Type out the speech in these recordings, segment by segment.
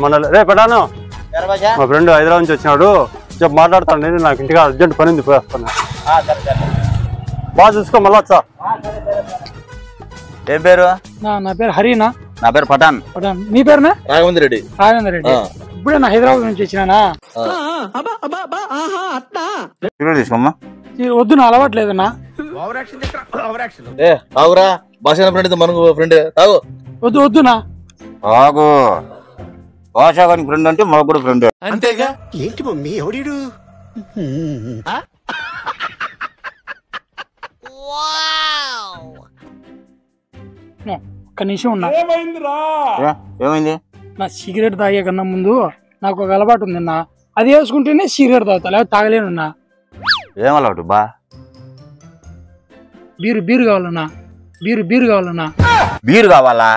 మన రే పటాను మా ఫ్రెండ్ హైదరాబాద్ నుంచి వచ్చినాడు చెప్పు మాట్లాడతాను నేను నాకు ఇంటికి అర్జెంట్ పని ఉంది పోయేస్తాను బాగా చూసుకో మళ్ళీ వచ్చా ఏం పేరు నా పేరు హరినా నా పేరు పఠాన్ మీ పేరునా రాఘవేంద్ర రెడ్డి ఇప్పుడే నా హైదరాబాద్ నుంచి వచ్చినానా తీసుకోమ్మా వద్దు నా అలవాట్లేదన్నా తాగురా భాష ఫ్రెండ్ మనకు ఫ్రెండ్ తాగు వద్దునా తాగు భాష కానీ ఫ్రెండ్ అంటే మాకు కూడా ఫ్రెండ్ అంతేగా ఏంటి మమ్మీ ఎవడీడు ఒక్క నిమిషం ఉన్నా ఏమైంది నా సిగరెట్ తాగే కన్నా ముందు నాకు ఒక అలవాటు ఉందన్నా అది వేసుకుంటేనే సిగరెట్ తాగుతా లేదా తాగలేనున్నా ఏం అలవాటు బా బీరు కావాలన్నా బీరు కావాలన్నా బీరు కావాలా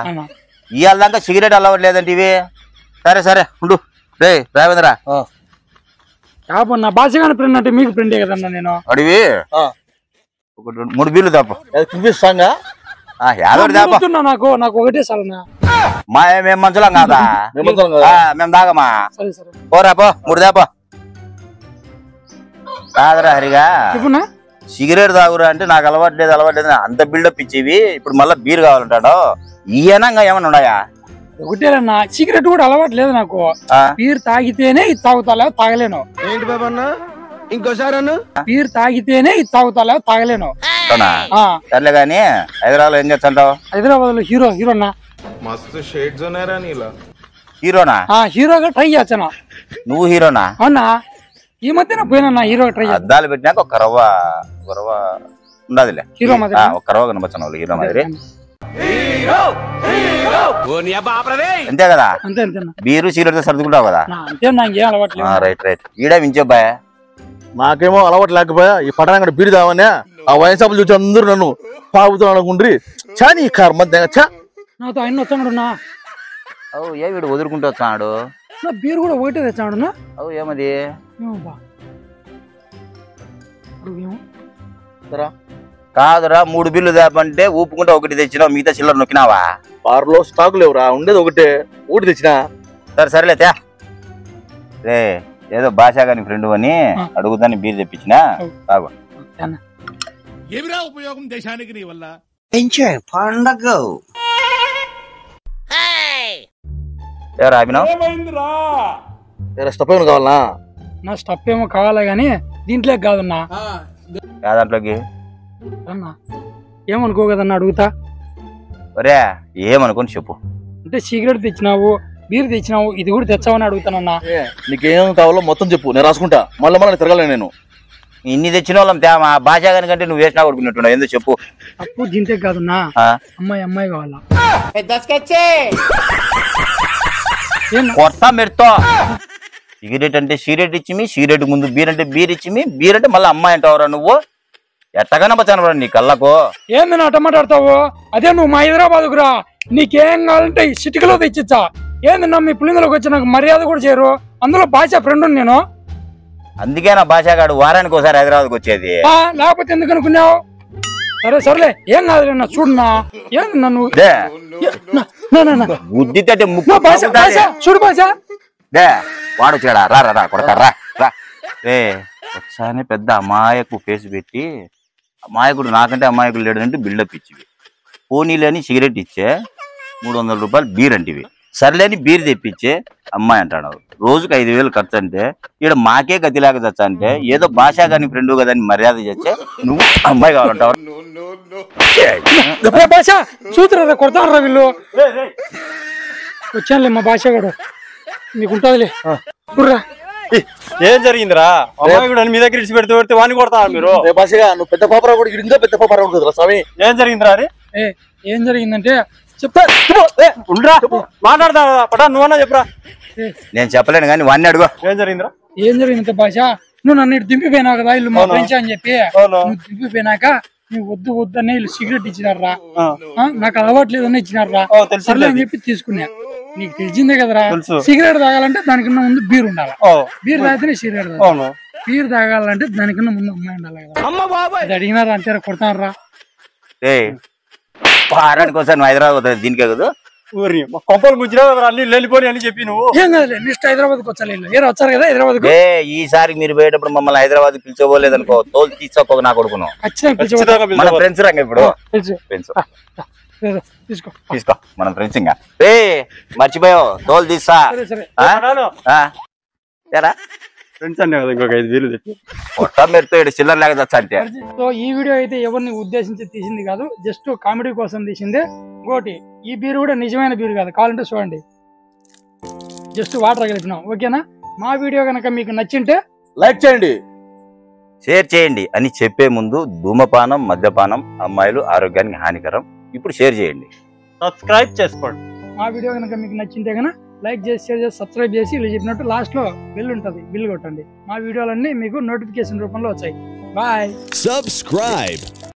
ఇవాళ దాకా సిగరెట్ అలవాటు లేదంటే ఇవి సరే సరే ఉండు రే రావేంద్ర నా భాషగాని ఫ్రెండ్ అంటే మీకు ఫ్రెండే కదన్నా నేను అడివి ఒక 3 బీర్లు తప్ప చూపిస్తాంగా నాకు ఒకటే సాలనా మేము మంచలం కాదా మేము తాగమా పోరా పో 3 దాపో కాదరా హరిగా సిగరెట్ తాగురా అంటే నాకు అలవాట్లేదు అంత బిల్డప్ ఇచ్చేవి ఇప్పుడు మళ్ళీ బీర్ కావాలంటాడు ఈయనంగా ఏమన్నా ఉన్నాయా ఒకటేనా సిగరెట్ కూడా అలవాటు లేదు నాకు బీర్ తాగితేనే ఇది తాగుతా తాగలేను ఏంటి బాబన్నా ఇంకోసారి బీర్ తాగితేనే ఇది తాగుతా తాగలేను సర్లే గాని హైదరాబాద్ లో ఏం చేస్తుంటావు హైదరాబాద్ లో హీరోనా మస్తు షేడ్స్ ఉన్నారా నీలా హీరోనా హీరోగా ట్రై చేస్తాను నువ్వు హీరోనా అవునా ఈ మధ్యన పోయినా హీరో ట్రై అద్దాలు పెట్టినాక ఒక రవ్వ ఉండదులే హీరో ఒక రవ్వ కనపచ్చాను వాళ్ళు హీరో మాదిరి అంతే కదా బీరు సిగరెట్ సర్దుకుంటావు కదా రైట్ ఈడ మించోబ్బాయ్ నాకేమో అలవాటు లేకపోయా ఈ పట్టణం బీరు తావనే ఆ వయసాపులు చూసి అందరూ నన్ను పాగుతాను అనుకుండ్రి చాని నాతో ఆయన వచ్చాడున్నా ఏ వీడు వదులుకుంటూ వచ్చాడు బీరు కూడా ఒకటే తెచ్చాడు ఏమది కాదురా 3 బిల్లు తేపంటే ఊపుకుంటే ఒకటి తెచ్చినావు మిగతా చిల్లర నొక్కినావా బార్లో స్టాక్ లేవురా ఉండేది ఒకటి తెచ్చినా సరేలే రే ఏదో భాష గాని ఫ్రెండ్ అని అడుగుతాని బీర్ తెప్పించిన తాగు ఏమిరా ఉపయోగం దేశానికి నీ వల్ల పండగ స్టప్ ఏమైనా కావాలనా నా స్టప్ ఏమో కావాలా గానీ దీంట్లో కాదన్నా దాంట్లోకి అన్నా ఏమనుకో కదన్నా అడుగుతా ఒరే ఏమనుకోని చెప్పు అంటే సిగరెట్ తెచ్చినావు బీర్ తెచ్చినావు ఇది కూడా తెచ్చావని అడుగుతానన్నా నీకేం కావాలో మొత్తం చెప్పు నేను రాసుకుంటా మళ్ళీ తిరగలేను నేను ఇన్ని తెచ్చిన వాళ్ళం తేమా భాష కంటే నువ్వు వేసినా కొడుకున్నట్టున్నావు ఎందుకు చెప్పు అప్పు దీంట్లో కాదన్నా అమ్మాయి కావాలా కొత్త మెడతో సిగరెట్ అంటే సిగరెట్ ఇచ్చిమి సిగరెట్ ముందు బీర్ అంటే బీర్ ఇచ్చిమి బీర్ అంటే మళ్ళీ అమ్మాయి అంటావురా నువ్వు ఎట్టగానే బచ్చాను నీ కళ్ళకు ఏంది నా టమాటాడతావు అదే నువ్వు మా హైదరాబాద్కు రా నీకేం కావాలంటే సిటికలో తెచ్చిచ్చా ఏంది నా మీ పులిందులోకి వచ్చి నాకు మర్యాద కూడా చేయరు అందులో భాష ఫ్రెండ్ నేను అందుకే నా భాషగాడు వారానికి ఒకసారి హైదరాబాద్కి వచ్చేది లేకపోతే ఎందుకు అనుకున్నావు సరేలే ఏం కాదు నా చూడన్నా ఏంది నన్ను బుద్ధి తట్టే చూడు భాష వాడు వచ్చాడా రా కొడతా రా రే ఒకసారి పెద్ద అమాయకు ఫేస్ పెట్టి అమాయకుడు నాకంటే అమాయకుడు లేడంటే బిల్డప్ ఇచ్చివి పోనీలేని సిగరెట్ ఇచ్చే 300 రూపాయలు బీర్ అంటివి సర్లేని బీర్ తెప్పించే అమ్మాయి అంటాడు రోజుకి 5,000 ఖర్చు అంటే ఇక్కడ మాకే గతి లేక చచ్చా అంటే ఏదో భాష కానీ ఫ్రెండ్ కదా అని మర్యాద చేస్తే నువ్వు అమ్మాయి కావాలంటావు చూతురా కొడతాను వీళ్ళు వచ్చానులే మా భాష కూడా నీకుంటుందిలే ఏం జరిగిందిరా అమ్మాయి మీ దగ్గర ఇచ్చి పెడితే వాడిని కొడతాను మీరు భాషగా నువ్వు పెద్ద పాపరా కూడా ఇంకా పెద్ద పాపరా ఉంటుంది స్వామి ఏం జరిగిందిరా అది ఏం జరిగిందంటే చెప్తా మాట్లాడతా పటా నువ్వన్నా చెప్పరా నేను చెప్పలేను కానీ వాడిని అడుగు ఏం జరిగిందంటే భాష నువ్వు నన్ను దింపిపోయినావు కదా వీళ్ళు మా ఫ్రెండ్స్ అని చెప్పి నువ్వు దింపిపోయినాక నువ్వు వద్దు అనే వీళ్ళు సిగరెట్ ఇచ్చినారా నాకు అలవాట్లేదని ఇచ్చినారా సర్లే అని చెప్పి తీసుకున్నా నీకు తెలిసిందే కదరా సిగరెట్ తాగాలంటే దానికన్నా ముందు బీర్ ఉండాలి బీర్ తాగితేనే సిగరెట్ తాగాలి బీర్ తాగాలంటే దానికన్నా ముందు అమ్మాయి ఉండాలి కదా అది అడిగినారా అంతే కొడతానరా వారానికి ఒకసారి నువ్వు హైదరాబాద్ దీనికే కదా ఊరి మా కొంపలు ముంచినా అన్ని వెళ్ళిపోయి అని చెప్పి నువ్వు ఏం కాదులే నెక్స్ట్ హైదరాబాద్కి వచ్చాలి ఏరా వచ్చారు కదా హైదరాబాద్ ఏ ఈసారి మీరు పోయేటప్పుడు మమ్మల్ని హైదరాబాద్ పిలిచోలేదు అనుకో తోలు తీసుకోక నా కొడుకును ఖచ్చితంగా మన ఫ్రెండ్స్ రంగ ఇప్పుడు పిలిచి ఫ్రెండ్స్ తీసుకో తీసుకో మనం ఫ్రెండ్స్ ఇంకా ఏ మర్చిపోయావు తోలు తీసా సరే ఎరా ఫ్రెండ్స్ అనే కదా ఇంకొక 5,000 తెచ్చి కొట్ట మెరుతో చిల్లర లేక అంటే సో ఈ వీడియో అయితే ఎవరిని ఉద్దేశించి తీసింది కాదు, జస్ట్ కామెడీ కోసం తీసింది. ఇంకోటి ఈ బీరు కూడా నిజమైన బీరు కాదు, కావాలంటే చూడండి, జస్ట్ వాటర్ కలిపినాం. ఓకేనా? మా వీడియో కనుక మీకు నచ్చింటే లైక్ చేయండి, షేర్ చేయండి అని చెప్పే ముందు ధూమపానం మద్యపానం అమ్మాయిలు ఆరోగ్యానికి హానికరం. ఇప్పుడు షేర్ చేయండి, సబ్స్క్రైబ్ చేసుకోండి. మా వీడియో కనుక మీకు నచ్చింటే కనుక లైక్ చేసి షేర్ చేసి సబ్స్క్రైబ్ చేసి ఇలా చెప్పినట్టు లాస్ట్ లో బిల్ ఉంటుంది, బిల్ కొట్టండి. మా వీడియోలన్నీ మీకు నోటిఫికేషన్ రూపంలో వచ్చాయి. బాయ్. Subscribe.